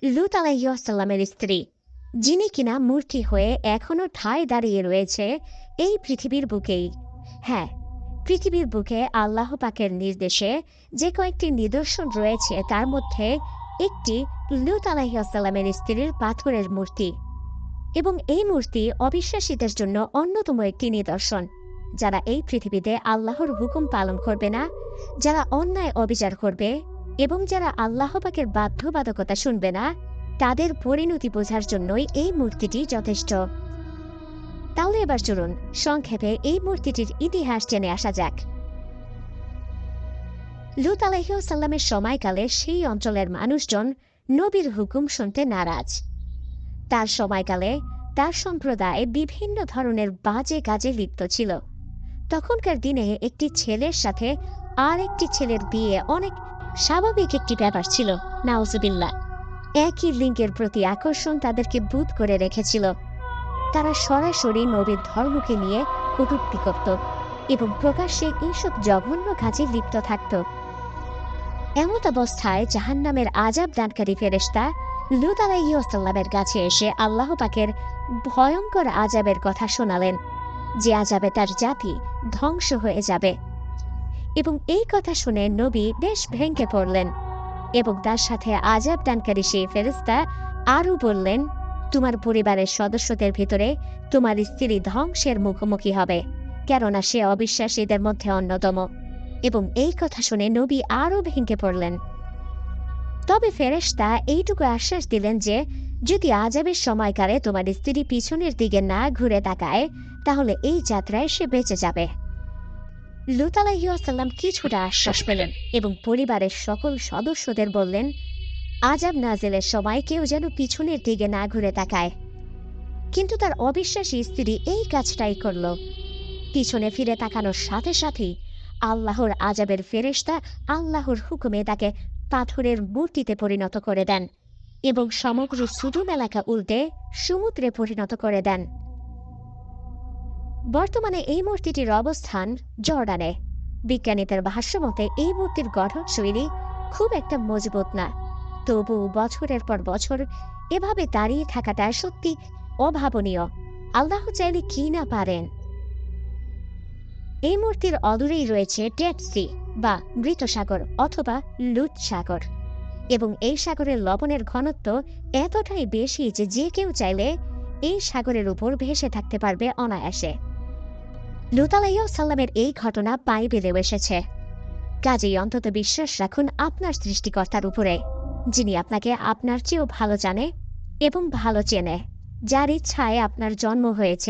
লূত আলাইহিসসালামের স্ত্রী, যিনি কিনা মূর্তি হয়ে এখনো ঠায় দাঁড়িয়ে রয়েছে এই পৃথিবীর বুকেই। হ্যাঁ, পৃথিবীর বুকে আল্লাহ পাকের নির্দেশে যে কয়েকটি নিদর্শন রয়েছে তার মধ্যে একটি লূত আলাইহিসসালামের স্ত্রীর পাথরের মূর্তি। এবং এই মূর্তি অবিশ্বাসীদের জন্য অন্যতম একটি নিদর্শন। যারা এই পৃথিবীতে আল্লাহর হুকুম পালন করবে না, যারা অন্যায় অবিচার করবে এবং যারা আল্লাহ পাকের বাধ্যবাধকতা শুনবে না, তাদের পরিণতি বোঝার জন্যই এই মূর্তিটি যথেষ্ট। তাহলে এবার চলুন সংক্ষেপে এই মূর্তিটির ইতিহাস জেনে আসা যাক। লূত আলাইহিসসালামের সময়কালে সেই অঞ্চলের মানুষজন নবীর হুকুম শুনতে নারাজ। তার সময়কালে তার সম্প্রদায় বিভিন্ন ধরনের বাজে কাজে লিপ্ত ছিল। তখনকার দিনে একটি ছেলের সাথে আর একটি ছেলের বিয়ে অনেক স্বাভাবিক একটি ব্যাপার ছিল। নাউজুবিল্লাহ। একই লিঙ্গের প্রতি আকর্ষণ তাদেরকে বুঁদ করে রেখেছিল। তারা সরাসরি নবীর ধর্মকে নিয়ে কটূক্তি করত এবং প্রকাশ্যে এইসব জঘন্য কাজে লিপ্ত থাকত। এমত অবস্থায় জাহান্নামের আযাব দানকারী ফেরেশতা লূত আলাইহিসসালামের কাছে এসে আল্লাহ পাকের ভয়ঙ্কর আযাবের কথা শোনালেন, যে আযাবে তার জাতি ধ্বংস হয়ে যাবে। এবং এই কথা শুনে নবী বেশ ভেঙে পড়লেন এবং তার সাথে আযাব দানকারী সেই ফেরেশতা আরও বললেন, তোমার পরিবারের সদস্যদের ভিতরে তোমার স্ত্রী ধ্বংসের মুখোমুখি হবে, কেননা সে অবিশ্বাসীদের মধ্যে অন্যতম। এবং এই কথা শুনে নবী আরও ভেঙে পড়লেন। তবে ফেরেশতা এইটুকু আশ্বাস দিলেন যে যদি আযাবের সময়কালে তোমার স্ত্রী পিছনের দিকে না ঘুরে তাকায়, তাহলে এই যাত্রায় সে বেঁচে যাবে। লূত আলাইহিসসালাম কিছুটা আশ্বাস পেলেন এবং পরিবারের সকল সদস্যদের বললেন, আযাব নাযিলের সময় কেউ যেন পিছনের দিকে না ঘুরে তাকায়। কিন্তু তার অবিশ্বাসী স্ত্রী এই কাজটাই করল। পিছনে ফিরে তাকানোর সাথে সাথেই আল্লাহর আযাবের ফেরেশতা আল্লাহর হুকুমে তাকে পাথরের মূর্তিতে পরিণত করে দেন এবং সমগ্র সুদুম এলাকা উল্টে সমুদ্রে পরিণত করে দেন। বর্তমানে এই মূর্তিটির অবস্থান জর্ডানে। বিজ্ঞানীদের ভাষ্যমতে এই মূর্তির গঠনশৈলী খুব একটা মজবুত না, তবু বছরের পর বছর এভাবে দাঁড়িয়ে থাকাটা সত্যি অভাবনীয়। আল্লাহ চাইলে কি না পারেন। এই মূর্তির অদূরেই রয়েছে ডেড সি বা মৃত সাগর অথবা লুট সাগর, এবং এই সাগরের লবণের ঘনত্ব এতটাই বেশি যে যে কেউ চাইলে এই সাগরের উপর ভেসে থাকতে পারবে অনায়াসে। লূত আলাইহিসসালামের এই ঘটনা বাইবেলেও এসেছে। কাজেই অন্তত বিশ্বাস রাখুন আপনার সৃষ্টিকর্তার উপরে, যিনি আপনাকে আপনার চেয়েও ভালো জানে এবং ভালো চেনে, যার ইচ্ছায় আপনার জন্ম হয়েছে।